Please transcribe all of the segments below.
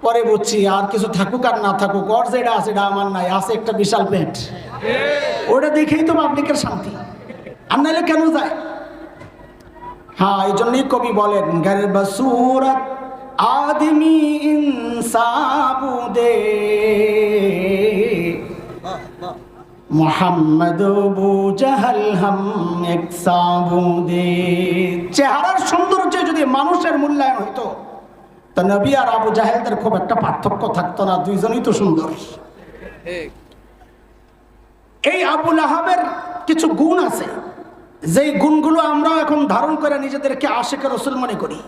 পরে বুঝছি আর কিছু থাকুক আর না থাকুক, ওর যেটা আছে এটা আমার নাই, আছে একটা বিশাল পেট। ওটা দেখেই তো পাবলিকের শান্তি, আর নাইলে কেন যায়? হ্যাঁ, এই জন্যই কবি বলেন গর্ব সুরত आदमी इंसाबुदे মোহাম্মদ আবু জাহাল হাম এক সাবুদে। চেহারার সৌন্দর্যে যদি মানুষের মূল্যায়ন হইতো তা নবী আর আবু জাহেলদের খুব একটা পার্থক্য থাকতো না, দুইজনই তো সুন্দর। এই আবু লাহাবের কিছু গুণ আছে, যেই গুণগুলো আমরা এখন ধারণ করে নিজেদেরকে আশিক রাসূল মনে করি।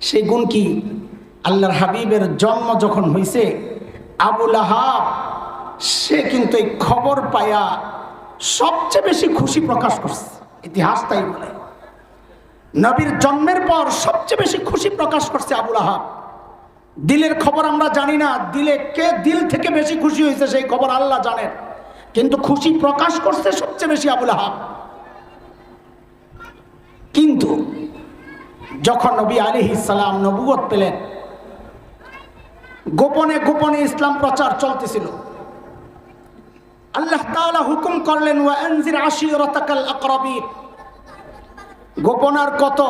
সেই গুণ কি? আল্লাহর হাবিবের জন্ম যখন হয়েছে, আবু লাহাব সে কিন্তু এই খবর পায়া সবচেয়ে বেশি খুশি প্রকাশ করছে। ইতিহাস তাই বলে, নবীর জন্মের পর সবচেয়ে বেশি খুশি প্রকাশ করছে আবু লাহাব। দিলের খবর আমরা জানি না, দিলে কে দিল থেকে বেশি খুশি হয়েছে সেই খবর আল্লাহ জানেন, কিন্তু খুশি প্রকাশ করছে সবচেয়ে বেশি আবু লাহাব। কিন্তু যখন নবী আলাইহিস সালাম নবুয়ত পেলেন, গোপনে গোপনে ইসলাম প্রচার চলতেছিল। আল্লাহ তাআলা হুকুম করলেন ওয়া আনজির আশিরাতাকাল আকরাবিন। গোপন আর কত,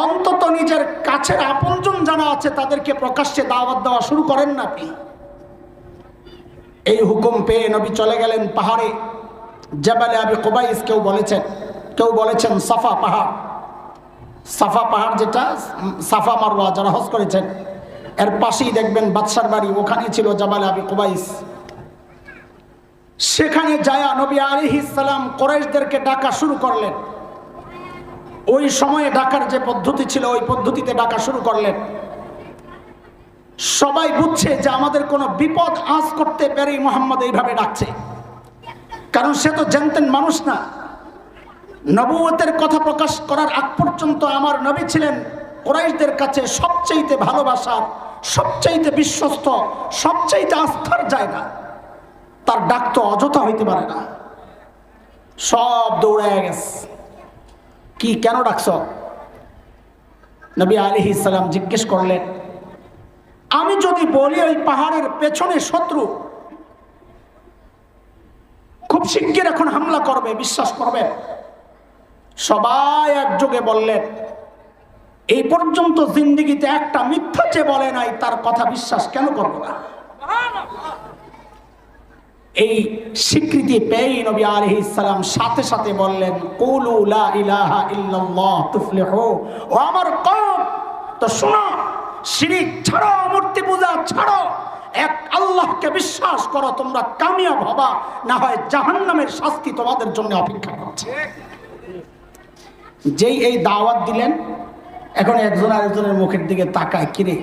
অন্তত নিজের কাছের আপনজন যারা আছে তাদেরকে প্রকাশ্যে দাওয়াত দেওয়া শুরু করেন না আপনি। এই হুকুম পেয়ে নবী চলে গেলেন পাহাড়ে, জাবালে আবি কুবাইস। কেউ বলেছেন সাফা পাহাড়। সাফা পাহাড় যেটা সাফা মারওয়া যারা হজ করেছেন এর পাশেই দেখবেন বাদশার বাড়ি, ওখানে ছিল জাবালে আবি কুবাইস। সেখানে যায়া নবী আলাইহিস সালাম কুরাইশদেরকে ডাকা শুরু করলেন। ওই সময়ে ডাকার যে পদ্ধতি ছিল ওই পদ্ধতিতে ডাকা শুরু করলেন। সবাই বুঝছে যে আমাদের কোনো বিপদ আঁচ করতে পেরেই মুহাম্মদ এইভাবে ডাকছে, কারণ সে তো জানতেন মানুষ না। নবুয়তের কথা প্রকাশ করার আগ পর্যন্ত আমার নবী ছিলেন কুরাইশদের কাছে সবচাইতে ভালোবাসার, সবচাইতে বিশ্বস্ত, সবচাইতে আস্থার জায়গা। তার ডাক তো অযথা হইতে পারে না। সব দৌড়ায় গেছে। কি, কেন ডাকছ? নবী আলাইহিস সালাম জিজ্ঞেস করলেন, আমি যদি বলি ওই পাহাড়ের পেছনে শত্রু খুব শিগগির এখন হামলা করবে, বিশ্বাস করবে? সবাই একযোগে বললেন, এই পর্যন্ত জিন্দেগিতে একটা মিথ্যা যে বলে নাই তার কথা বিশ্বাস কেন করব না? এই স্বীকৃতি পেয়ে নবী আলাইহিস সালাম সাথে সাথে বললেন, কুলু লা ইলাহা ইল্লাল্লাহ তুফলিহু। ও আমার কওম, তো শোনো, শিরক ছাড়ো, মূর্তি পূজা ছাড়ো, এক আল্লাহকে বিশ্বাস করো, তোমরা কামিয়াব হবা, না হয় জাহান্নামের শাস্তি তোমাদের জন্য অপেক্ষা করছে। যেই এই দাওয়াত দিলেন, এখন একজন আরেকজনের মুখের দিকে তাকায়, কিরে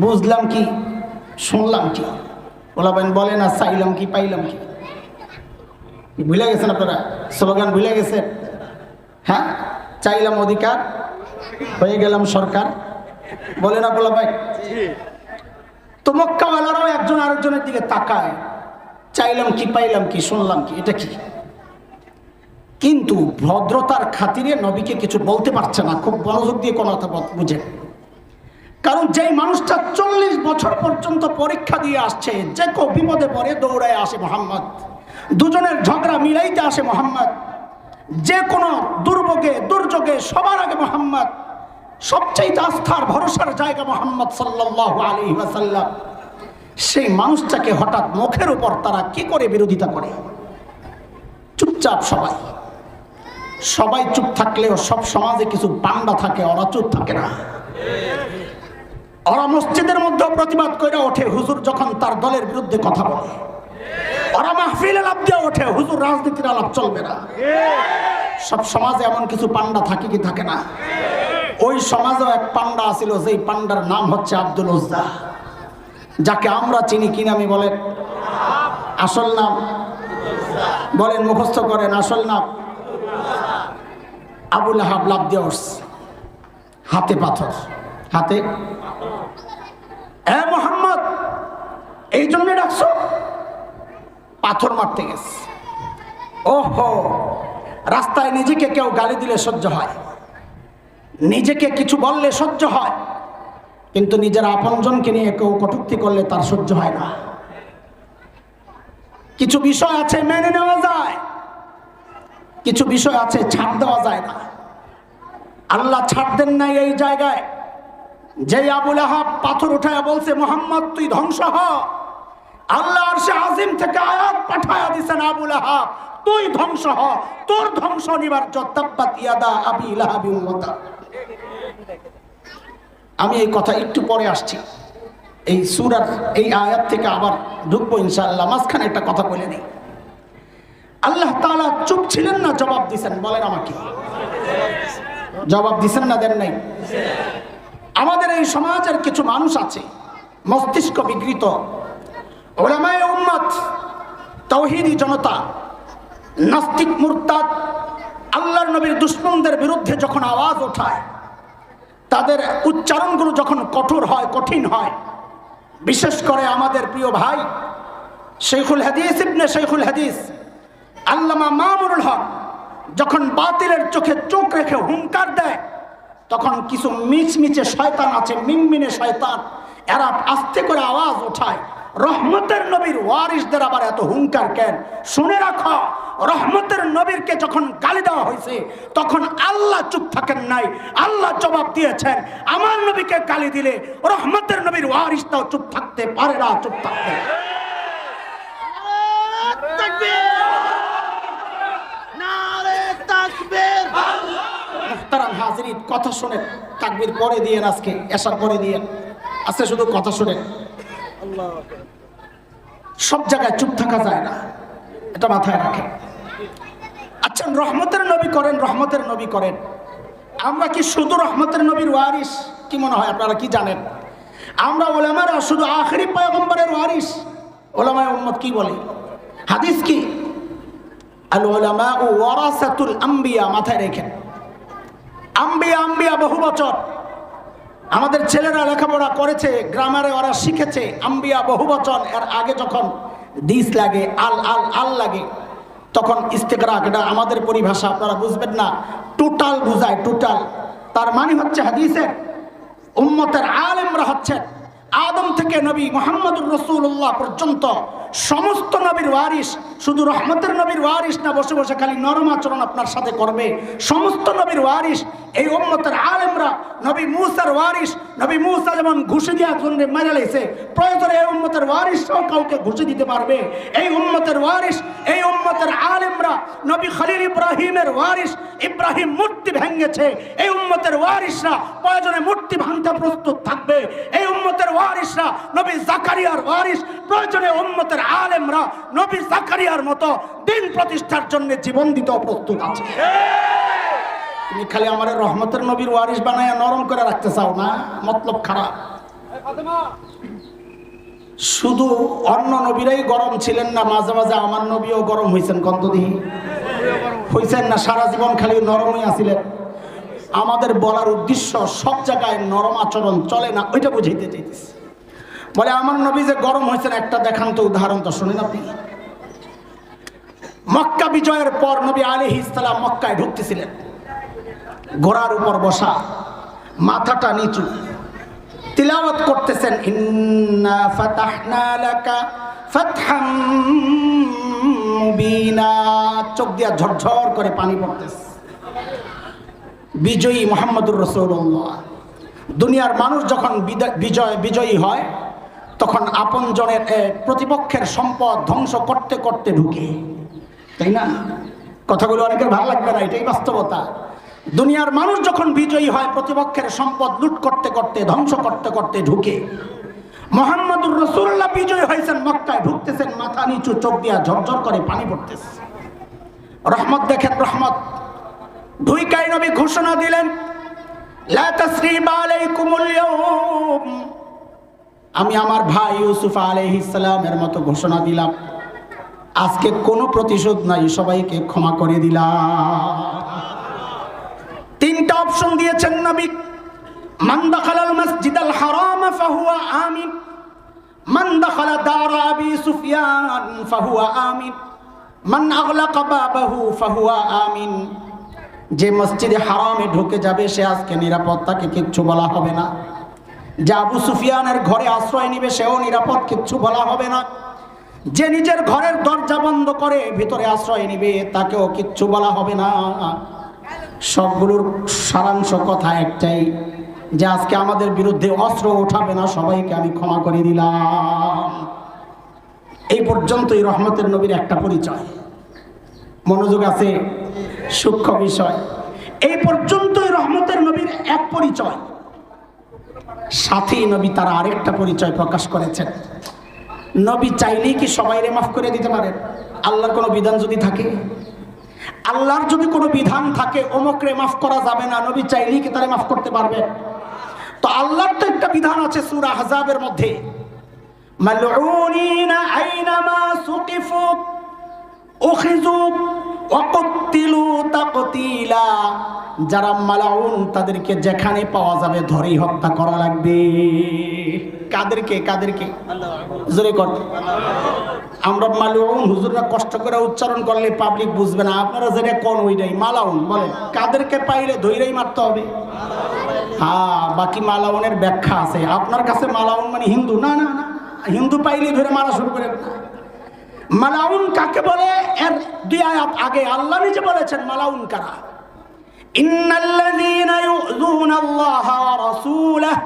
বুঝলাম কি, শুনলাম কি? বলাবেন বলে না, চাইলাম কি পাইলাম কি? ভুলে গেছেন আপনারা? স্লোগান ভুলে গেছেন? হ্যাঁ, চাইলাম অধিকার, হয়ে গেলাম সরকার, বলে না বলা ভাই? তো মক্কাওয়ালারাও একজন আরেকজনের দিকে তাকায়, চাইলাম কি পাইলাম কি, শুনলাম কি, এটা কি? কিন্তু ভদ্রতার খাতিরে নবীকে কিছু বলতে পারছে না, খুব মনোযোগ দিয়ে কোনো কথা বুঝে। কারণ যেই মানুষটা 40 বছর পর্যন্ত পরীক্ষা দিয়ে আসছে, যে কেউ বিপদে পড়ে দৌড়ায় আসে মোহাম্মদ, দুজনের ঝগড়া মিলাইতে আসে মোহাম্মদ, যে কোনো দুর্যোগে সবার আগে মোহাম্মদ, সবচেয়ে আস্থার ভরসার জায়গা মোহাম্মদ সাল্লাল্লাহু আলাইহি ওয়াসাল্লাম, সেই মানুষটাকে হঠাৎ মুখের উপর তারা কি করে বিরোধিতা করে? চুপচাপ সবাই চুপ থাকলেও সব সমাজে কিছু বান্দা থাকে, ওরা চুপ থাকে না। ওরা মসজিদের মধ্যে প্রতিবাদ করে ওঠে হুজুর যখন তার দলের বিরুদ্ধে কথা বলে। ওরা মাহফিল আলাপ দিয়ে ওঠে হুজুর রাজনীতির আলাপ চলবে না। সব সমাজে এমন কিছু পান্ডা থাকে কি থাকে না? ওই সমাজেও এক পান্ডা আছিল, যেই পান্ডার নাম হচ্ছে আব্দুল উজ্জা, যাকে আমরা চিনি কি নামে বলেন? আসল নাম বলেন, মুখস্থ করেন, আসল নাম? আবু লাহাব লাফ দিয়ে উঠছে, হাতে পাথর, হাতে। এ মোহাম্মদ, এই জন্য ডাকছো? পাথর মারতে গেছে। ওহো, রাস্তায় নিজেকে কেউ গালি দিলে সহ্য হয়, নিজেকে কিছু বললে সহ্য হয়, কিন্তু নিজের আপনজনকে নিয়ে কেউ কটূক্তি করলে তার সহ্য হয় না। কিছু বিষয় আছে মেনে নেওয়া যায়, কিছু বিষয় আছে ছাড় দেওয়া যায় না। আল্লাহ ছাড় দেন নাই এই জায়গায়। যে আবু লাহাব পাথর উঠায় বলছে মুহাম্মদ তুই ধ্বংস হ, আল্লাহ আরশে আজিম থেকে আয়াত পাঠায়া দিয়েছেন আবু লাহাব তুই ধ্বংস হ, তোর ধ্বংস অনিবার্য। তাব্বাত ইয়াদা আবি লাহাবি ওয়া তাব। আমি এই কথা একটু পরে আসছি, এই সূরার এই আয়াত থেকে আবার ঢুকবো ইনশাআল্লাহ। মাঝখানে একটা কথা বলে নেই, আল্লাহ তাআলা চুপ ছিলেন না, জবাব দিয়েছেন। বলেন আমাকে, জবাব দিয়েছেন না দেন নাই? আমাদের এই সমাজের কিছু মানুষ আছে মস্তিষ্ক বিকৃত, উলামায়ে উম্মত, তাওহীদি জনতা, নাস্তিক মুরতাদ, আল্লাহর নবীর দুশমনদের বিরুদ্ধে যখন আওয়াজ ওঠায়, তাদের উচ্চারণগুলো যখন কঠোর হয়, কঠিন হয়, বিশেষ করে আমাদের প্রিয় ভাই শেখুল হাদিস ইবনে শেখুল হাদিস আল্লামা মামুনুল হক যখন বাতিলের চোখে চোখ রেখে হুঙ্কার দেয়, তখন কিছু মিচমিচে শয়তান আছে, মিনমিনে শয়তান, এরা আস্তে করে আওয়াজ ওঠায়। রহমতের নবীর ওয়ারিসদের আবার এত হুঙ্কার কেন? শুনে রাখো, রহমতের নবীরকে যখন গালি দেওয়া হয়েছে তখন আল্লাহ চুপ থাকেন নাই, আল্লাহ জবাব দিয়েছেন। আমার নবীকে গালি দিলে রহমতের নবীর ওয়ারিসটাও চুপ থাকতে পারে না, চুপ থাকতে। মুহতারাম হাজিরিন, কথা শুনে তাকবীর পরে দিয়ে আজকে এশার পরে দিয়ে আজকে শুধু কথা শুনে। সব জায়গায় চুপ থাকা যায় না, এটা মাথায় রাখেন। আচ্ছা, রহমতের নবী করেন, রহমতের নবী করেন, আমরা কি শুধু রহমতের নবীর ওয়ারিস? কি মনে হয় আপনারা কি জানেন? আমরা উলামারা শুধু আখিরি পয়গম্বরের ওয়ারিস? উলামায়ে উম্মত কি বলে? হাদিস কি? আল উলামা ওয়ারাসাতুল আম্বিয়া। মাথায় রেখেন, আম্বিয়া আম্বিয়া বহু বচন। আমাদের ছেলেরা লেখাপড়া করেছে, গ্রামারে ওরা শিখেছে আম্বিয়া বহু বচন। এর আগে যখন দিস লাগে, আল আল আল লাগে, তখন ইস্তেকরাক, এটা আমাদের পরিভাষা, আপনারা বুঝবেন না, টোটাল বুঝায়, টোটাল। তার মানে হচ্ছে হাদিসের উম্মতের আলেমরা হচ্ছেন আদম থেকে নবী মুহাম্মদুর রাসূলুল্লাহ পর্যন্ত সমস্ত নবীর ওয়ারিস। শুধু রহমতের নবীর ওয়ারিস না, বসে বসে খালি নরম আচরণ আপনার সাথে করবে, সমস্ত নবীর ওয়ারিস এই উম্মতের আলেমরা। নবী মূসার ওয়ারিস, নবী মূসা যেমন ঘুষি দিয়ে একজনকে মেরে লেছে, প্রয়োজনে এই উম্মতের ওয়ারিসরাও কাউকে ঘুষি দিতে পারবে। এই উম্মতের ওয়ারিস, এই উম্মতের আলেমরা। নবী খলিল ইব্রাহিমের ওয়ারিস, ইব্রাহিম মূর্তি ভেঙেছে, এই উম্মতের ওয়ারিসরা প্রয়োজনে মূর্তি ভাঙতে প্রস্তুত থাকবে। এই উম্মতের ওয়ারিসরা নবী জাকারিয়ার ওয়ারিস, প্রয়োজনে উম্মতের আলেমরা নবী জাকারিয়ার মতো দিন প্রতিষ্ঠার জন্য জীবন দিতেও প্রস্তুত আছে। তুমি খালি আমার রহমতের নবীর ওয়ারিস বানায় নরম করে রাখতে চাও না, মতলব খারাপ। শুধু অন্য নবীরাই গরম ছিলেন না, মাঝে মাঝে আমার নবীও গরম হয়েছেন। কন্তদিহি হয়েছেন না? সারা জীবন খালি নরমই আছিলেন। আমাদের বলার উদ্দেশ্য সব জায়গায় নরম আচরণ চলে না, ওইটা বুঝাইতে চাইতেছি। বলে আমার নবী যে গরম হয়েছেন, একটা দেখান তো, উদাহরণ তো শুনেন আপনি। মক্কা বিজয়ের পর নবী আলাইহিস সালাম মক্কায় ঢুকতেছিলেন, ঘোড়ার উপর বসা, মাথাটা নিচু, তিলাওয়াত করতেছেন, ইন্না ফাতাহনা লাকা ফাতহাম মুবিনা। চোখ দিয়া ঝরঝর করে পানি পড়তেছে। বিজয়ী মুহাম্মদুর রাসূলুল্লাহ। দুনিয়ার মানুষ যখন বিজয়ী হয়, তখন আপনজনের প্রতিপক্ষের সম্পদ ধ্বংস করতে করতে ঢুকে, তাই না? কথাগুলো অনেকের ভালো লাগবে না, এটাই বাস্তবতা। দুনিয়ার মানুষ যখন বিজয়ী হয়, প্রতিপক্ষের সম্পদ লুট করতে করতে, ধ্বংস করতে করতে ঢুকে। মুহাম্মদুর রাসূলুল্লাহ বিজয়ী হয়েছেন, মক্কায় ঢুকতেছেন, মাথা নিচু, চোখ দিয়া ঝরঝর করে পানি পড়তেছে। রহমত দেখেন, রহমত। ঢুইকাই নবী ঘোষণা দিলেন, লা তাসরিবা আলাইকুমুল ইয়াউম। আমি আমার ভাই ইউসুফ আলাইহিস সালামের মতো ঘোষণা দিলাম, আজকে কোনো প্রতিশোধ নাই, সবাইকে ক্ষমা করে দিলাম। তিনটা অপশন দিয়েছেন নবী। মান দাখালাল মসজিদাল হারাম ফাহুয়া আমিন, মান দাখালা দার আবি সুফিয়ান ফাহুয়া আমিন, মান আগলাকা বাবাহু ফাহুয়া আমিন। যে মসজিদে হারামে ঢুকে যাবে সে আজকে নিরাপদ, তাকে কিচ্ছু বলা হবে না। যে আবু সুফিয়ানের ঘরে আশ্রয় নিবে সেও নিরাপদ, কিচ্ছু বলা হবে না। যে নিজের ঘরের দরজা বন্ধ করে ভিতরে আশ্রয় নিবে তাকেও কিচ্ছু বলা হবে না। সবগুলোর সারাংশ কথা একটাই, যে আজকে আমাদের বিরুদ্ধে অস্ত্র উঠাবে না, সবাইকে আমি ক্ষমা করে দিলাম। এই পর্যন্তই রহমতের নবীর একটা পরিচয়। মনোযোগ আছে, সূক্ষ্ম বিষয়। এই পর্যন্তই রহমতের নবীর এক পরিচয়। সাথেই নবী তারা আরেকটা পরিচয় প্রকাশ করেছেন। নবী চাইলেই কি সবাইরে মাফ করে দিতে পারেন? আল্লাহর কোনো বিধান যদি থাকে, আল্লাহর যদি কোনো বিধান থাকে অমুকরে মাফ করা যাবে না, নবী চাইলেই কি তারে মাফ করতে পারবেন? তো আল্লাহর তো একটা বিধান আছে সূরা আহজাবের মধ্যে, মালউনিনা আইনামা সুকিফু উখিযু ওয়া কুতিলু তাকতিলা। যারা মালাউন তাদেরকে যেখানে পাওয়া যাবে ধরেই হত্যা করা লাগবে। কাদেরকে? কাদেরকে? জোরে কর। আমরা মালাউন হুজুররা কষ্ট করে উচ্চারণ করলে পাবলিক বুঝবে না, আপনারা যেটা কোন ওইটাই মালাউন বলে। কাদেরকে পাইলে ধইরেই মারতে হবে? হ্যাঁ, বাকি মালাউনের ব্যাখ্যা আছে। আপনার কাছে মালাউন মানে হিন্দু? না না না, হিন্দু পাইলে ধরে মারা শুরু করে। মালাউন কাকে বলে? এর দুই আয়াত আগে আল্লাহ নিজে বলেছেন মালাউন কারা। ইন্নাল্লাযীনা ইউযুনাল্লাহা ওয়া রাসূলাহু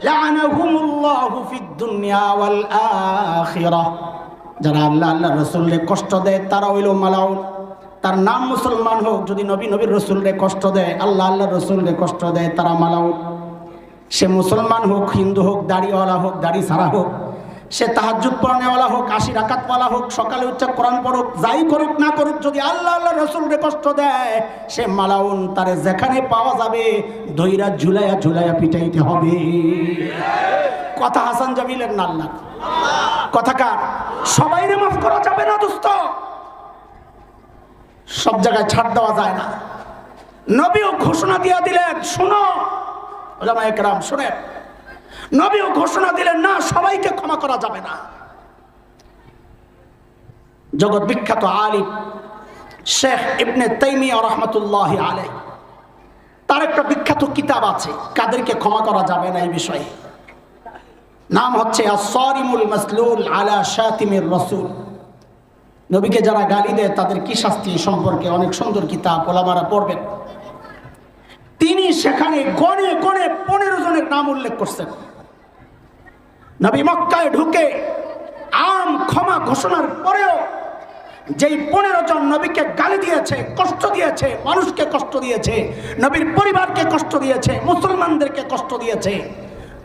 লা'নাহুমুল্লাহু ফিদ দুনিয়া ওয়াল আখিরাহ। যারা আল্লাহ আল্লাহর রাসূলকে কষ্ট দেয় তারা হইল মালাউন। তার নাম মুসলমান হোক, যদি নবীর রাসূলকে কষ্ট দেয়, আল্লাহ আল্লাহর রাসূলকে কষ্ট দেয়, তারা মালাউন। সে মুসলমান হোক, হিন্দু হোক, দাড়িওয়ালা হোক, দাড়ি ছাড়া হোক, সে তাহাজ্জুদ পড়নেওয়ালা হোক, 80 রাকাতওয়ালা হোক, সকালে উচ্চ কোরআন পড়ুক, যাই করুক না করুক, যদি আল্লাহ আল্লাহর রাসূলকে কষ্ট দেয় সে মালাউন। তারে যেখানে পাওয়া যাবে ধইরা ঝুলাইয়া ঝুলাইয়া পিটাইতে হবে। কথা হাসান জামিলের না আল্লাহ কথা কার? সবাইরে মাফ করা যাবে না দোস্ত, সব জায়গায় ছাড় দেওয়া যায় না। নবীও ঘোষণা দিয়ে দিলেন, শুনো উলামায়ে কেরাম শুনেন, নবীও ঘোষণা দিলেন না সবাইকে ক্ষমা করা যাবে না। জগৎ বিখ্যাত আলিম শেখ ইবনে তাইমিয়া রাহমাতুল্লাহি আলাইহি, তার একটা বিখ্যাত কিতাব আছে কাদেরকে ক্ষমা করা যাবে না এই বিষয়ে। নাম হচ্ছে আস-সারিমুল মাসলুল আলা শাতিমির রাসূল। নবীকে যারা গালি দেয় তাদের কি শাস্তি সম্পর্কে অনেক সুন্দর কিতাব, ওলামারা পড়বেন। তিনি সেখানে গণে গণে 15 জনের নাম উল্লেখ করছেন। নবী মক্কায় ঢুকে আম ক্ষমা ঘোষণার পরেও যেই 15 জন নবীকে গালি দিয়েছে, কষ্ট দিয়েছে, মানুষকে কষ্ট দিয়েছে, নবীর পরিবারকে কষ্ট দিয়েছে, মুসলমানদেরকে কষ্ট দিয়েছে,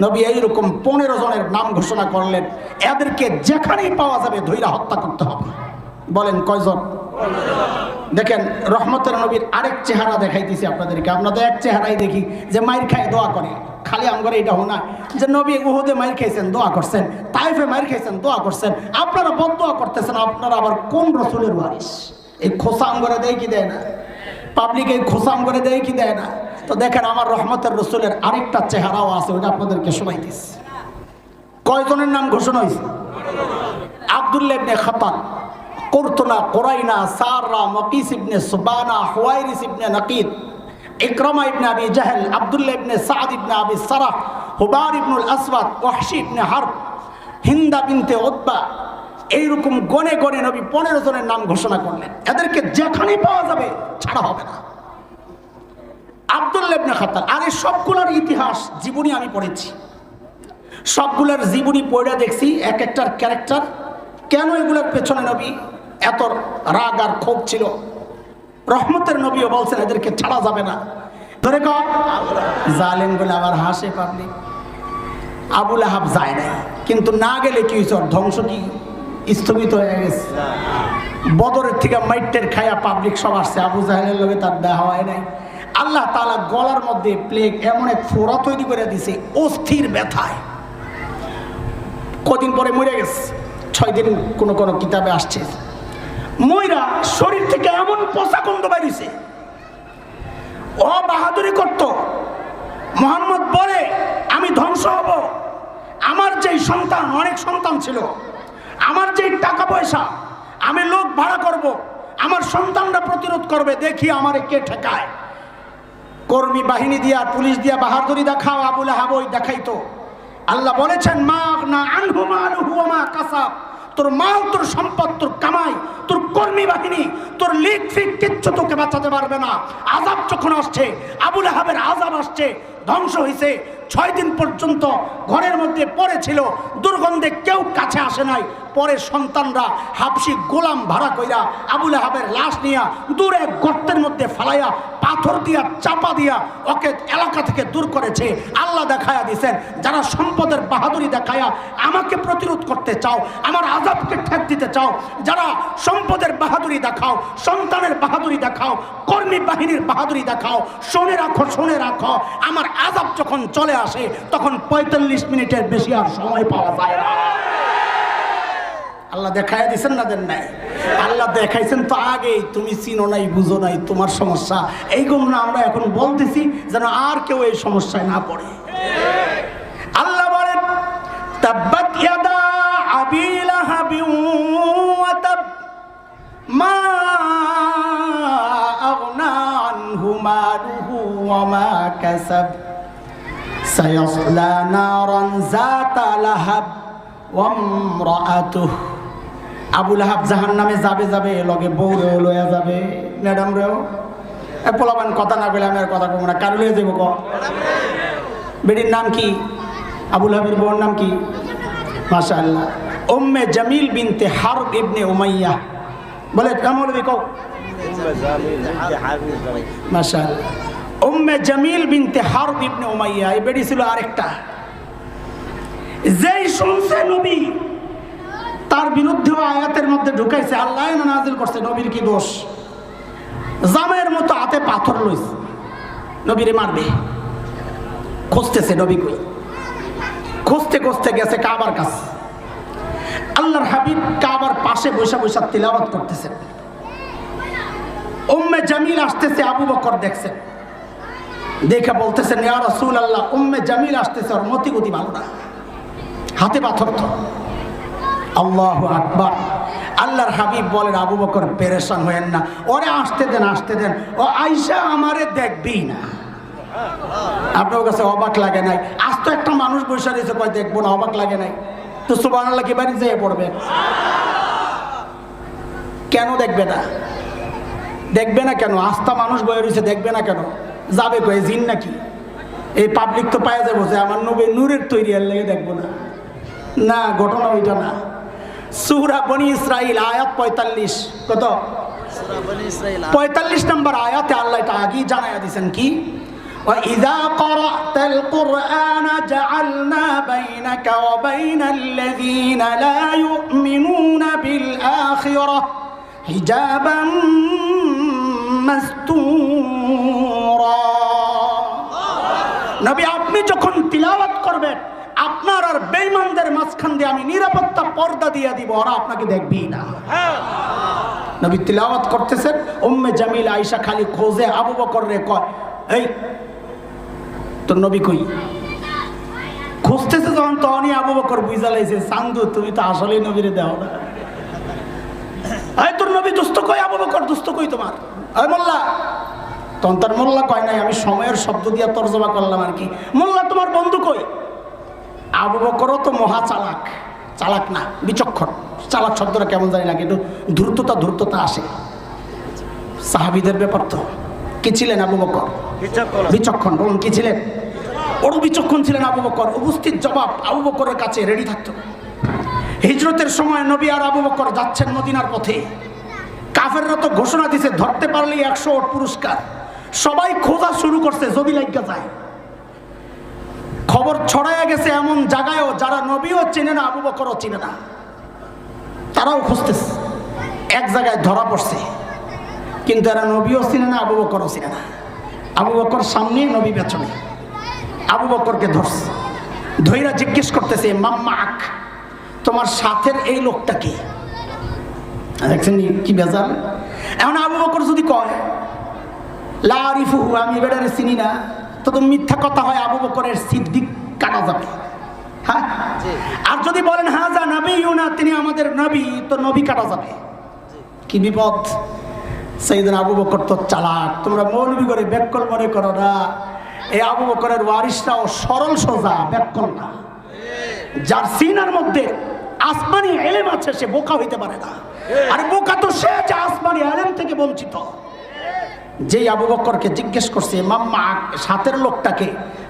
নবী এইরকম 15 জনের নাম ঘোষণা করলেন, এদেরকে যেখানেই পাওয়া যাবে ধইরা হত্যা করতে হবে। বলেন কয়জন? দেখেন রহমতের নবীর আরেক চেহারা দেখাইতেছি আপনাদেরকে। আপনাদের এক চেহারাই দেখি যে মাইর খায় দোয়া করে, খালি আমগরে এটা হোনা যে নবী উহুদে মাইর খাইছেন দোয়া করছেন, তাইফে মাইর খাইছেন দোয়া করছেন, আপনারা বদদোয়া করতেছেন। আপনারা আবার কোন রসুলের ওয়ারিস? এই খোসা আমগরে দেয় কি দেয় না? পাবলিক এই খোসা আমগরে দেয় কি দেয় না? তো দেখেন আমার রহমতের রসুলের আরেকটা চেহারাও আছে, ওটা আপনাদেরকে শোনাইতেছি। কয়জনের নাম ঘোষণা হয়েছে? আব্দুল্লাহ ইবনে খাতান, কুরতুনা, কুরাইনা, সাররা, মাকিস ইবনে সুবানা, হুয়াইরিস ইবনে নাকিদ, ইকরামা ইবনে আবি জাহল, আব্দুল্লাহ ইবনে সাদ ইবনে আবি সারাহ, হুবার ইবনুল আসওয়াদ, ওয়াহশি ইবনে হারব, হিন্দা বিনতে উতবা। এইরকম গনে গনে নবী 15 জনের নাম ঘোষণা করলেন, এদেরকে যেখানে পাওয়া যাবে ছাড়া হবে না। আব্দুল্লাহ ইবনে খাতান, আর এই সবগুলোর ইতিহাস জীবনী আমি পড়েছি, সবগুলোর জীবনী পড়ে দেখছি, এক একটার ক্যারেক্টার, কেন এগুলোর পেছনে নবী এত রাগ আর ক্ষোভ ছিল। রহমতের নবীও বলছেন এদেরকে ছাড়া যাবে না। ধরে কর জালেম বলে আবার হাসে পাবলিক। আবু লাহাব যায় নাই, কিন্তু না গেলে কি হয়েছে? ধ্বংস কি স্থগিত হয়ে গেছে? বদরের থেকে মাইটের খায়া পাবলিক সব আসছে, আবু জাহেলের লগে তার দেখা হয় নাই। আল্লাহ তাআলা গলার মধ্যে প্লেগ এমন এক ফোড়া তৈরি করে দিছে, অস্থির ব্যথায় কদিন পরে মরে গেছে। 6 দিন কোন কোন কিতাবে আসছে। ময়রা শরীর থেকে এমন পচা গন্ধ বেরিয়েছে। ও বাহাদুরি করত। মুহাম্মদ বলে আমি ধ্বংস হব, আমার যেই সন্তান, অনেক সন্তান ছিল, আমার যেই টাকা পয়সা, আমি লোক ভাড়া করব, আমার সন্তানরা প্রতিরোধ করবে, দেখি আমারে কে ঠেকায়। কর্মী বাহিনী দিয়া, পুলিশ দিয়া বাহাদুরি দেখাও। আবু লাহাব ওই দেখাইতো। আল্লাহ বলেছেন মা আগনা আনহু মালুহু ওয়া মা কাসাব, তোর মাল, তোর সম্পদ, তোর কামাই, তোর কর্মী বাহিনী, তোর লিগ ফিগ কিচ্ছু তোকে বাঁচাতে পারবে না। আযাব যখন আসছে, আবু লাহাবের আযাব আসছে, ধ্বংস হয়েছে, 6 দিন পর্যন্ত ঘরের মধ্যে পড়েছিল, দুর্গন্ধে কেউ কাছে আসে নাই। পরে সন্তানরা হাবশি গোলাম ভাড়া কইরা আবু লাহাবের লাশ নিয়া দূরে গর্তের মধ্যে ফালাইয়া পাথর দিয়া চাপা দিয়া ওকে এলাকা থেকে দূর করেছে। আল্লাহ দেখায়া দিয়েছেন, যারা সম্পদের বাহাদুরি দেখায়া আমাকে প্রতিরোধ করতে চাও, আমার আযাবকে ঠেক দিতে চাও, যারা সম্পদের বাহাদুরি দেখাও, সন্তানের বাহাদুরি দেখাও, কর্মী বাহিনীর বাহাদুরি দেখাও, শুনে রাখো, শুনে রাখো, আমার আযাব যখন চলে আসে তখন 45 মিনিটের বেশি আর সময় পাওয়া যায় না। আল্লাহ দেখায় দিয়েছেন না, দেন নাই? আল্লাহ দেখাইছেন তো আগেই, তুমি চিনো নাই, বুঝো নাই, তোমার সমস্যা। এই জন্য আমরা এখন বলতেছি যেন আর কেউ এই সমস্যায় না পড়ে। আল্লাহ বলেন তাব্বাত ইয়াদা আবি লাহাবিন ওয়া তাব মা আগনা আনহু মালুহু ওয়া মা কাসাব সায়াসলা নারান যাতা লাহাব ওয়া ইমরাআতুহু। আবু লাহাব জাহান্নামে যাবে, যাবে লগে বউরেও লইয়া যাবে, ম্যাডাম রেও। পোলাবান কথা না বলে আমি আর কথা কব না, কারো লইয়া যাবো ক। বেটির নাম কি? আবু লাহাবের বউর নাম কি? মাশাআল্লাহ, উম্মে জামিল বিনতে হারব ইবনে উমাইয়া। বলে কেমন কও? মাশাআল্লাহ, উম্মে জামিল বিনতে হারব ইবনে উমাইয়া। এই বেটি ছিল আরেকটা, যেই শুনছে নবী তার বিরুদ্ধে আয়াতের মধ্যে ঢুকাইছে, আল্লাহ নাজিল করছে নবীর কি দোষ। জামের মতো হাতে পাথর লইছে, নবীরে মারবে, খুঁজতেছে নবী কই। খুঁজতে খুঁজতে গেছে কাবার কাছে। আল্লাহর হাবিব কাবার পাশে বৈশা বৈশা তিলাওয়াত করতেছেন। উম্মে জামিল আসতেছে, আবু বকর দেখছেন, দেখে বলতেছেন ইয়া রাসূলুল্লাহ, উম্মে জামিল আসতেছে, ওর মতি গতি ভালো না, হাতে পাথর তো। আল্লাহু আকবার। আল্লাহর হাবিব বলেন আবু বকর পেরেশান হয়েন না, ওরে আসতে দেন, আসতে দেন, ও আইসা আমারে দেখবেই না। আপনার কাছে অবাক লাগে নাই? আজ তো একটা মানুষ বসে রয়েছে, কয় দেখবো না, অবাক লাগে নাই? তো সুবহানাল্লাহ কি বাড়ি যেয়ে পড়বেন? কেন দেখবে না? দেখবে না কেন? আস্থা মানুষ বয়ে রয়েছে, দেখবে না কেন? যাবে কয়ে জিন নাকি? এই পাবলিক তো পায়ে যাবো যে আমার নবী নূরের তৈরি, আর লেগে দেখবো না। না, ঘটনা ওইটা না। সূরা বনি ইসরাইল আয়াত 45। কত? 45 নম্বর আয়াতে আল্লাহ এটা আগেই জানাইয়া দিয়েছেন কি, وَإِذَا قَرَأْتَ الْقُرْآنَ جَعَلْنَا بَيْنَكَ وَبَيْنَ الَّذِينَ لَا يُؤْمِنُونَ بِالْآخِرَةِ حِجَابًا مَسْتُورًا। নবী আপনি যখন তিলাওয়াত করবেন, আপনার আর বেঈমানদের মাঝখান দিয়ে আমি নিরাপত্তা পর্দা দিয়ে দিব, ওরা আপনাকে দেখবেই না। নবী তিলাওয়াত করতেছেন, উম্মে জামিল আয়েশা খালি খোঁজে আবু বকর রে, কয় এই তোর নবী কই? খুঁজতেছে যখন, তখনই আবু বকর বুঝা লাইছে, চান্দু তুমি তো আসলেই নবীরে দেও না। এই তোর নবী দুস্থ কই? আবু বকর দুস্থ কই তোমার? এই মোল্লা। তখন তার মোল্লা কয় নাই, আমি সময়ের শব্দ দিয়ে তর্জমা করলাম আর কি। মোল্লা তোমার বন্ধু কই? আবু বকরও তো মহা চালাক, চালাক না বিচক্ষণ। চালাক শব্দটা কেমন জানি লাগে, একটু ধূর্ততা ধূর্ততা আসে। সাহাবীদের ব্যাপার তো। কি ছিলেন আবু বকর? বিচক্ষণ। বলুন কি ছিলেন? বড় বিচক্ষণ ছিলেন আবু বকর। উপস্থিত জবাব আবু বকরের কাছে রেডি থাকতো। হিজরতের সময় নবী আর আবু বকর যাচ্ছেন মদিনার পথে। কাফেররা তো ঘোষণা দিছে ধরতে পারলেই 100 ওট পুরস্কার। সবাই খোঁজা শুরু করছে যদি লাগা যায়। খবর ছড়াইয়া গেছে এমন জায়গায়ও যারা নবীও চেনে না, আবু বকরও চেনে না, তারাও খুঁজতেছে। এক জায়গায় ধরা পড়ছে, কিন্তু এরা নবীও চিনে না, আবু বকরও চিনে না। আবু বকর সামনে, নবী পেছনে। আবু বকরকে ধরছে, ধইরা জিজ্ঞেস করতেছে মাম্মাক, তোমার সাথের এই লোকটা কি? দেখছেন কি বেজাল। এখন আবু বকর যদি কয় লা আরিফুহু, আমি বেটারে চিনি না, তো মিথ্যা কথা হয়, আবু বকরের সিদ্দিক কাটা যাবে। হ্যাঁ, আর যদি বলেন হাজা নবিয়ুনা, তিনি আমাদের নবী, তো নবী কাটা যাবে। কি বিপদ। সাইয়েদনা আবু বকর তো চালাক, তোমরা মৌলবি করে ব্যাককল মনে করো না। এই আবু বকরের ওয়ারিসরাও সরল সোজা, ব্যাককল না। যার সিনার মধ্যে আসমানি এলেম আছে সে বোকা হইতে পারে না। আর বোকা তো সে যে আসমানি এলেম থেকে বঞ্চিত। যেই আবু বকরকে জিজ্ঞেস করছে মাম্মা, সাথের লোকটাকে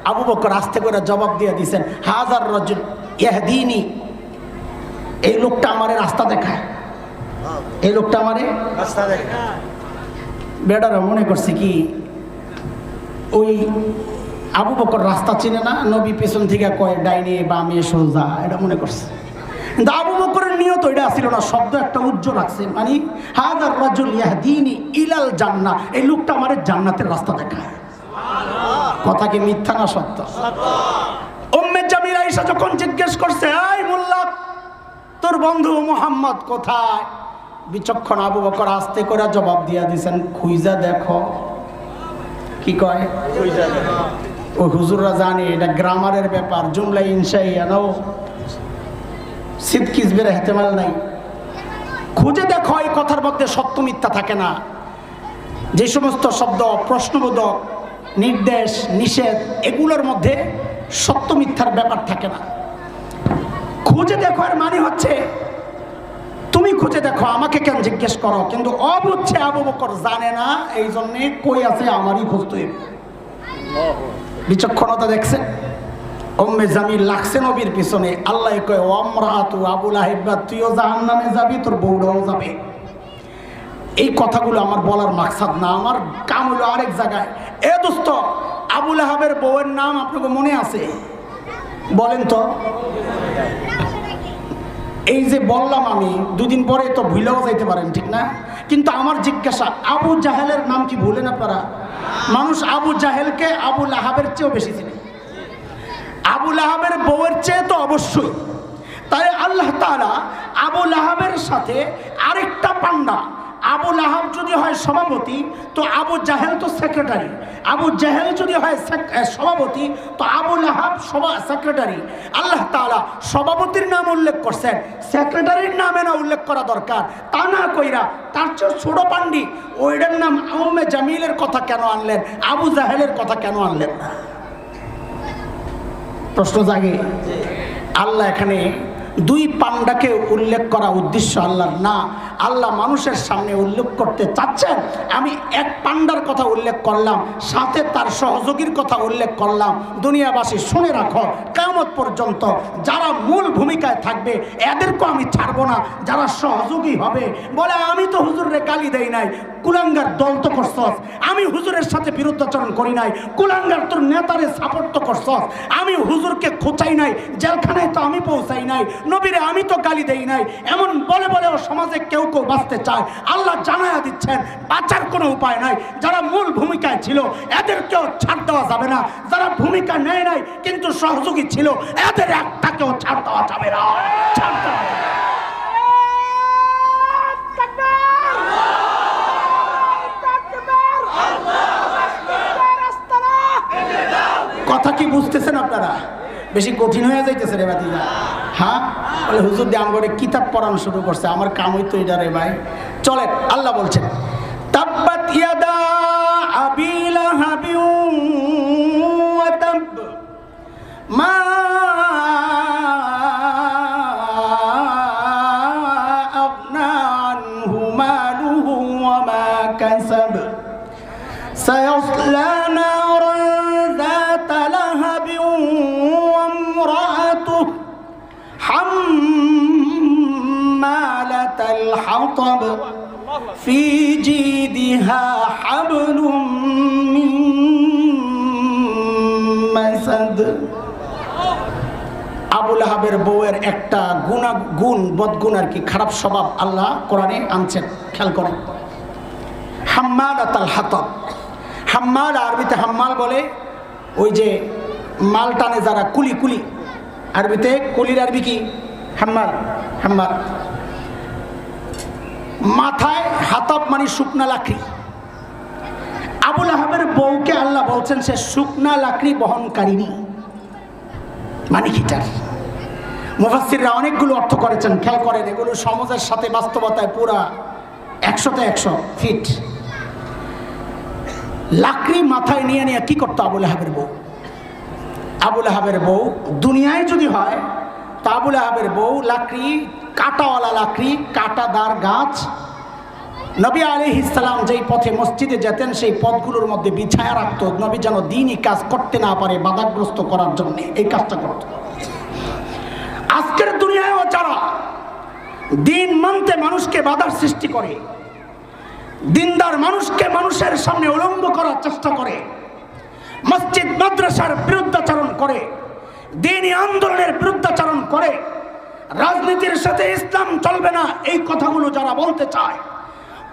আবু বকর আস্তে করে জবাব দিয়ে দিয়েছেন, হাজার রাজুল ইয়াহদিনি, এই লোকটা আমারে রাস্তা দেখায়, এই লোকটা আমারে রাস্তা দেখায়। বেটারা মনে করছে কি ওই আবু বকর রাস্তা চিনে না, নবী পেছন থেকে কয় ডাইনে বামে সোজা, এটা মনে করছে। কিন্তু আবু বকরের নিয়ত এটা ছিল না, শব্দ একটা উজ্জ্বল রাখছে, মানে হাজার রাজুল ইয়াহদিনি ইলাল জান্নাহ, এই লোকটা আমারে জান্নাতের রাস্তা দেখায়। কথা কি মিথ্যা না সত্য? উম্মে জামিলা আয়েশা যখন জিজ্ঞেস করছে, এই মোল্লা তোর বন্ধু মুহাম্মদ কোথায়, বিচক্ষণ আবু বকর আস্তে করে জবাব দিয়া দিয়েছেন, খুঁজা দেখো। কি কয়? খুঁজা দেখো। ও হুজুররা জানে এটা গ্রামারের ব্যাপার, জুমলা ইনশাইয়া নাও, সিদকিসবের ইহতিমাল নাই। খুঁজে দেখো, এই কথার মধ্যে সত্য মিথ্যা থাকে না। যে সমস্ত শব্দ প্রশ্নবোধক, নির্দেশ, নিষেধ, এগুলোর মধ্যে সত্য মিথ্যার ব্যাপার থাকে না। খুঁজে দেখো এর মানে হচ্ছে তুমি খুঁজে দেখো, আমাকে কেন জিজ্ঞেস করো? কিন্তু অবুঝছে আবু বকর জানে না, এই জন্যে কই আছে আমারই খুঁজতে হবে। বিচক্ষণতা দেখছেন? উম্মে জামিল লাগছে নবীর পিছনে, আল্লাহ কয় ওয়ামরাতু আবু লাহাব, তুইও জাহান্নামে যাবি, তোর বউরাও যাবে। এই কথাগুলো আমার বলার মাকসাদ না, আমার কাম হলো আরেক জায়গায়। এ দোস্ত, আবু লাহাবের বউয়ের নাম আপনাকে মনে আছে? বলেন তো। এই যে বললাম আমি, দুদিন পরে তো ভুলেও যাইতে পারেন, ঠিক না? কিন্তু আমার জিজ্ঞাসা, আবু জাহেলের নাম কি ভুলেন আপনারা? মানুষ আবু জাহেলকে আবু লাহাবের চেয়েও বেশি চিনে, আবু লাহাবের বউয়ের চেয়ে তো অবশ্যই। তাই আল্লাহ তাআলা আবু লাহাবের সাথে আরেকটা পান্ডা, আবু লাহাব যদি হয় সভাপতি তো আবু জাহেল তো সেক্রেটারি, আবু জাহেল যদি হয় সভাপতি তো আবু লাহাব সেক্রেটারি। আল্লাহ তাআলা সভাপতির নাম উল্লেখ করছেন, সেক্রেটারির নামে না উল্লেখ করা দরকার, তা না কইরা তার চেয়ে ছোট পান্ডি ওইটার নাম উম্মে জামিলের কথা কেন আনলেন, আবু জাহেলের কথা কেন আনলেন না? প্রশ্ন জাগে। আল্লাহ এখানে দুই পান্ডাকে উল্লেখ করা উদ্দেশ্য আল্লাহর না, আল্লাহ মানুষের সামনে উল্লেখ করতে চাচ্ছেন আমি এক পান্ডার কথা উল্লেখ করলাম, সাথে তার সহযোগীর কথা উল্লেখ করলাম। দুনিয়াবাসী শুনে রাখো, কিয়ামত পর্যন্ত যারা মূল ভূমিকায় থাকবে এদেরকেও আমি ছাড়বো না। যারা সহযোগী হবে বলে আমি তো হুজুরে গালি দেই নাই, কুলাঙ্গার দল তো করছস, আমি হুজুরের সাথে বিরুদ্ধাচরণ করি নাই, কুলাঙ্গার তোর নেতারে সাপোর্ট তো করছস, আমি হুজুরকে খোঁচাই নাই, জেলখানায় তো আমি পৌঁছাই নাই, নবীরে আমি তো গালি দেই নাই, এমন বলে বলেও সমাজে কেউ কেউ বাঁচতে চায়। আল্লাহ জানায়া দিচ্ছেন বাঁচার কোনো উপায় নাই। যারা মূল ভূমিকায় ছিল এদেরকেও ছাড় দেওয়া যাবে না, যারা ভূমিকা নেয় নাই কিন্তু সহযোগী ছিল এদের একটাকেও ছাড় দেওয়া যাবে না, ছাড় দেওয়া যাবে না। কথা কি বুঝতেছেন আপনারা? বেশি কঠিন হয়ে যাইতেছে রে বাতিজা। হ্যাঁ, বলে হুজুর দিয়ে আমগরে কিতাব পড়ানো শুরু করছে, আমার কাম হইতো এটা রে ভাই। চলে, আল্লাহ বলছেন তাব্বাত ইয়াদা আবি লাহাবিন ওয়া তাব মা আগনা আনহু মালুহু ওয়া মা কাসাব সায়াসলা নারান যাতা লাহাবিন ওয়া ইমরাতুহু হাম্মালাতাল হাতাব ফি জিদিহা হাবলুম মিন মাসাদ। আবু লাহাবের বউয়ের একটা বদগুণ আর কি, খারাপ স্বভাব আল্লাহ কোরআনে আনছেন, খেয়াল করেন। হাম্মালাতাল হাতাব, হাম্মাল আরবিতে হাম্মাল বলে ওই যে মাল টানে যারা, কুলি, কুলি আরবিতে, কুলির আরবি কি? হাম্মাল। হাম্মাল মাথায় হাতাব মানে শুকনা লাকড়ি। আবু লাহাবের বউকে আল্লাহ বলছেন সে শুকনা লাকড়ি বহনকারিনী, মানে হিটার। মুফাসসিররা অনেকগুলো অর্থ করেছেন, খেয়াল করেন, এগুলো সমাজের সাথে বাস্তবতায় পুরা 100তে 100 ফিট। লাকড়ি মাথায় নিয়ে নিয়ে কি করতো আবু লাহাবের বউ? আবু লাহাবের বউ দুনিয়ায় যদি হয় তো আবু লাহাবের বউ লাকড়ি, কাঁটাওয়ালা লাকড়ি, কাঁটাদার গাছ, নবী আলাইহিস সালাম যেই পথে মসজিদে যেতেন সেই পথগুলোর মধ্যে বিছায়া রাখতো, নবী যেন দিনই কাজ করতে না পারে বাধাগ্রস্ত করার জন্য এই কাজটা করত। আজকের দুনিয়ায়ও যারা দিন মানতে মানুষকে বাধার সৃষ্টি করে, দিনদার মানুষকে মানুষের সামনে উলঙ্গ করার চেষ্টা করে, মসজিদ মাদ্রাসার বিরুদ্ধাচরণ করে, দ্বীনি আন্দোলনের বিরুদ্ধাচরণ করে, রাজনীতির সাথে ইসলাম চলবে না এই কথাগুলো যারা বলতে চায়,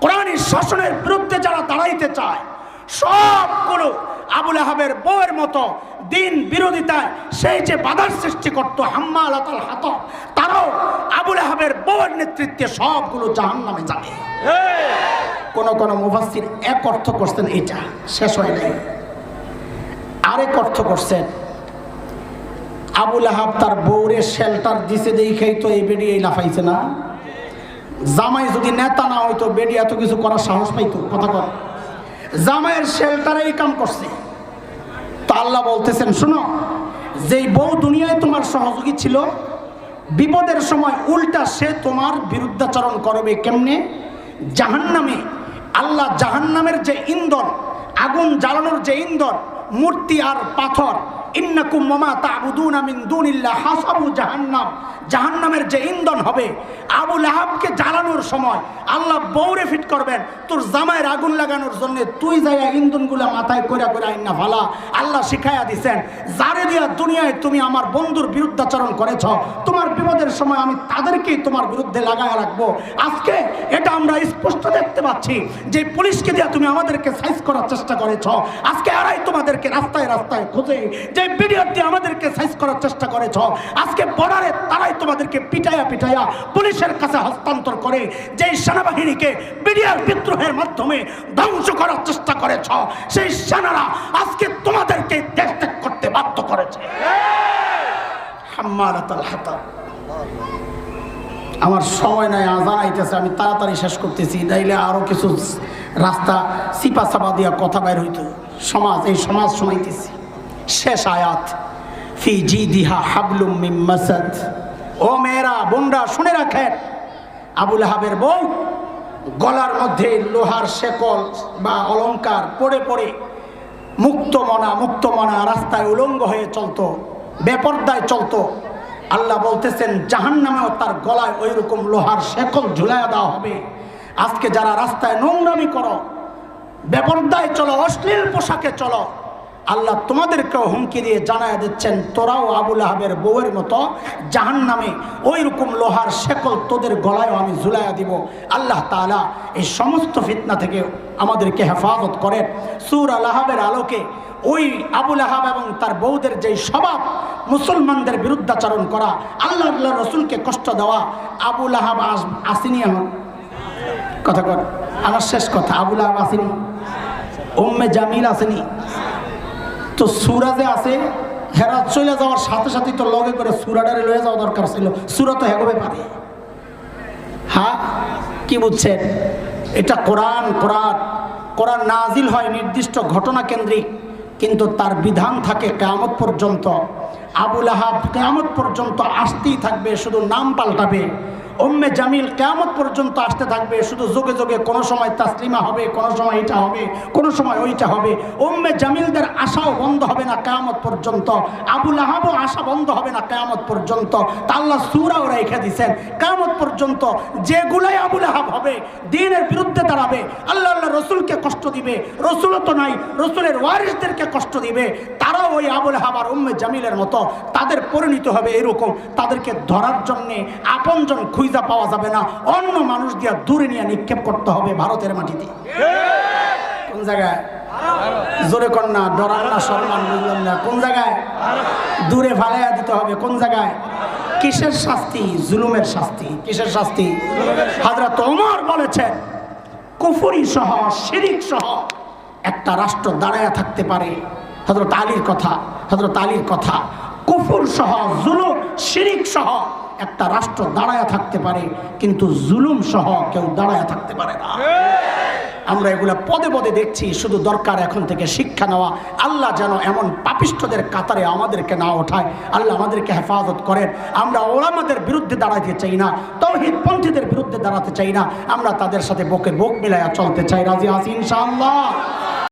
কোরআনী শাসনের বিরুদ্ধে যারা দাঁড়াইতে চায়, সবগুলো আবু লাহাবের বউয়ের মতো দিন বিরোধিতায় সেই যে বাধার সৃষ্টি করত হাম্মালাতুল হাতাব, তারাও আবু লাহাবের বউয়ের নেতৃত্বে সবগুলো জাহান্নামে যাবে। কোন কোন মুফাসসির এক অর্থ করছেন, এটা শেষ হয় নাই, আরেক অর্থ করছেন আবু লাহাব তার বউরে শেল্টার দিছে দেখেই তো এই বেডি এই লাফাইছে না। জামাই যদি নেতা না হইতো বেডি এত কিছু করার সাহস পাইতো? কথা কর, জামাইয়ের শেল্টারে এই কাম করছে। তো আল্লাহ বলতেছেন, শোনো, যেই বউ দুনিয়ায় তোমার সহযোগী ছিল, বিপদের সময় উল্টা সে তোমার বিরুদ্ধাচরণ করবে। কেমনে? জাহান্নামে। আল্লাহ জাহান্নামের যে ইন্ধন, আগুন জ্বালানোর যে ইন্ধন, মূর্তি আর পাথর, ইন্নাকুম ওয়া তা'বুদুনা মিন দুনিল্লাহ হাসাবু জাহান্নাম, জাহান্নামের যে ইন্ধন হবে, আবু লাহাবকে জ্বালানোর সময় আল্লাহ বউরে ফিট করবেন তোর জামাইয়ের আগুন লাগানোর জন্য, তুই যাইয়া ইন্ধনগুলা মাথায় কইরা কইরা আইনা ফালা। আল্লাহ শিখাইয়া দিছেন, যারে দিয়া দুনিয়ায় তুমি আমার বন্ধুর বিরুদ্ধাচরণ করেছ, তোমার বিপদের সময় আমি তাদেরকেই তোমার বিরুদ্ধে লাগায় রাখবো। আজকে এটা আমরা স্পষ্ট দেখতে পাচ্ছি যে পুলিশকে দিয়া তুমি আমাদেরকে সাইজ করার চেষ্টা করেছ, আজকে আরাই তোমাদেরকে রাস্তায় রাস্তায় খুঁজে, যে বিডিআর দিয়ে আমাদেরকে সাইজ করার চেষ্টা করেছ, আজকে বর্ডারে তারাই তোমাদেরকে পিটাইয়া পিটাইয়া পুলিশের কাছে হস্তান্তর করে, যে সেনাবাহিনীকে বিডিআর বিদ্রোহের মাধ্যমে ধ্বংস করার চেষ্টা করেছ, সেই সেনারা আজকে তোমাদেরকে দেশ ত্যাগ করতে বাধ্য করেছে। হাম্মালাতুল হাতাব। আমার সময় নাই, আজান আইতেছে, আমি তাড়াতাড়ি শেষ করতেছি, নাইলে আরো কিছু রাস্তা সিপা সাপা দিয়া কথা বাইর হইতো। সমাজ, এই সমাজ শোনাইতেছি। শেষ আয়াত, ফি জিদিহা হাবলুম মিন মাসাদ। ও মেয়েরা, বোনরা, শুনে রাখেন, আবু লাহাবের বউ গলার মধ্যে লোহার শেকল বা অলংকার পড়ে পড়ে মুক্ত মনা রাস্তায় উলঙ্গ হয়ে চলতো, বেপরদায় চলতো। আল্লাহ বলতেছেন জাহান্নামেও তার গলায় ওই রকম লোহার শেকল ঝুলাইয়া দেওয়া হবে। আজকে যারা রাস্তায় নোংরামি করো, বেপরদায় চলো, অশ্লীল পোশাকে চলো, আল্লাহ তোমাদেরকেও হুমকি দিয়ে জানায় দিচ্ছেন, তোরাও আবু লাহাবের বউয়ের মতো জাহান্নামে ওই রকম লোহার শেকল তোদের গলায়ও আমি ঝুলাইয়া দিব। আল্লাহ তাআলা এই সমস্ত ফিতনা থেকে আমাদেরকে হেফাজত করেন। সূরা লাহাবের আলোকে ওই আবু লাহাব এবং তার বউদের যেই স্বভাব, মুসলমানদের বিরুদ্ধাচরণ করা, আল্লাহ রসুলকে কষ্ট দেওয়া, আবু লাহাব আসেনি? আমার কথা কর, আমার শেষ কথা, আবু লাহাব আসেনি? উম্মে জামিল আসেনি? তো সূরা যে আছে, হেরা চলে যাওয়ার সাথে সাথে তো লগে করে সূরাটারে লয়ে যাওয়া দরকার ছিল। সূরা তো হেগবে পারে। হ্যাঁ, কি বুঝছেন? এটা কোরআন। কোরআন নাজিল হয় নির্দিষ্ট ঘটনা কেন্দ্রিক, কিন্তু তার বিধান থাকে কিয়ামত পর্যন্ত। আবু লাহাব কিয়ামত পর্যন্ত আসতেই থাকবে, শুধু নাম পাল্টাবে। উম্মে জামিল কিয়ামত পর্যন্ত আসতে থাকবে, শুধু যোগে যোগে কোনো সময় তাসলিমা হবে, কোনো সময় এটা হবে, কোনো সময় ওইটা হবে। উম্মে জামিলদের আশাও বন্ধ হবে না কিয়ামত পর্যন্ত, আবু লাহাবও আশা বন্ধ হবে না কিয়ামত পর্যন্ত। তা আল্লাহ সূরাও রেখে দিয়েছেন, কিয়ামত পর্যন্ত যেগুলাই আবু লাহাব হবে, দ্বীনের বিরুদ্ধে দাঁড়াবে, আল্লাহ রসুলকে কষ্ট দিবে, রসুলও তো নাই, রসুলের ওয়ারিসদেরকে কষ্ট দিবে, তারাও ওই আবু লাহাব আর উম্মে জামিলের মতো তাদের পরিণত হবে এরকম। তাদেরকে ধরার জন্যে আপনজন খুঁজা পাওয়া যাবে না, অন্য মানুষ দিয়া দূরে নিয়ে নিক্ষেপ করতে হবে ভারতের মাটিতে। কোন জায়গায়? জোরে কন্যা, ডরান না, সম্মান বুঝলাম না, কোন জায়গায়? দূরে ফালাইয়া দিতে হবে। কোন জায়গায়? কিসের শাস্তি? জুলুমের শাস্তি। কিসের শাস্তি? হযরত ওমর বলেছেন, কুফরি সহ, শিরিক সহ একটা রাষ্ট্র দাঁড়ায়া থাকতে পারে। হযরত আলীর কথা, কুফর সহ, জুলুম, শিরিক সহ একটা রাষ্ট্র দাঁড়ায়া থাকতে পারে, কিন্তু জুলুম সহ কেউ দাঁড়ায়া থাকতে পারে না। আমরা এগুলা পদে পদে দেখছি। শুধু দরকার এখন থেকে শিক্ষা নেওয়া। আল্লাহ যেন এমন পাপিষ্ঠদের কাতারে আমাদেরকে না ওঠায়। আল্লাহ আমাদেরকে হেফাজত করেন। আমরা ওলামাদের বিরুদ্ধে দাঁড়াতে চাই না, তাওহীদপন্থীদের বিরুদ্ধে দাঁড়াতে চাই না। আমরা তাদের সাথে বুকে বুক মিলাইয়া চলতে চাই। রাজি আছি ইনশাআল্লাহ।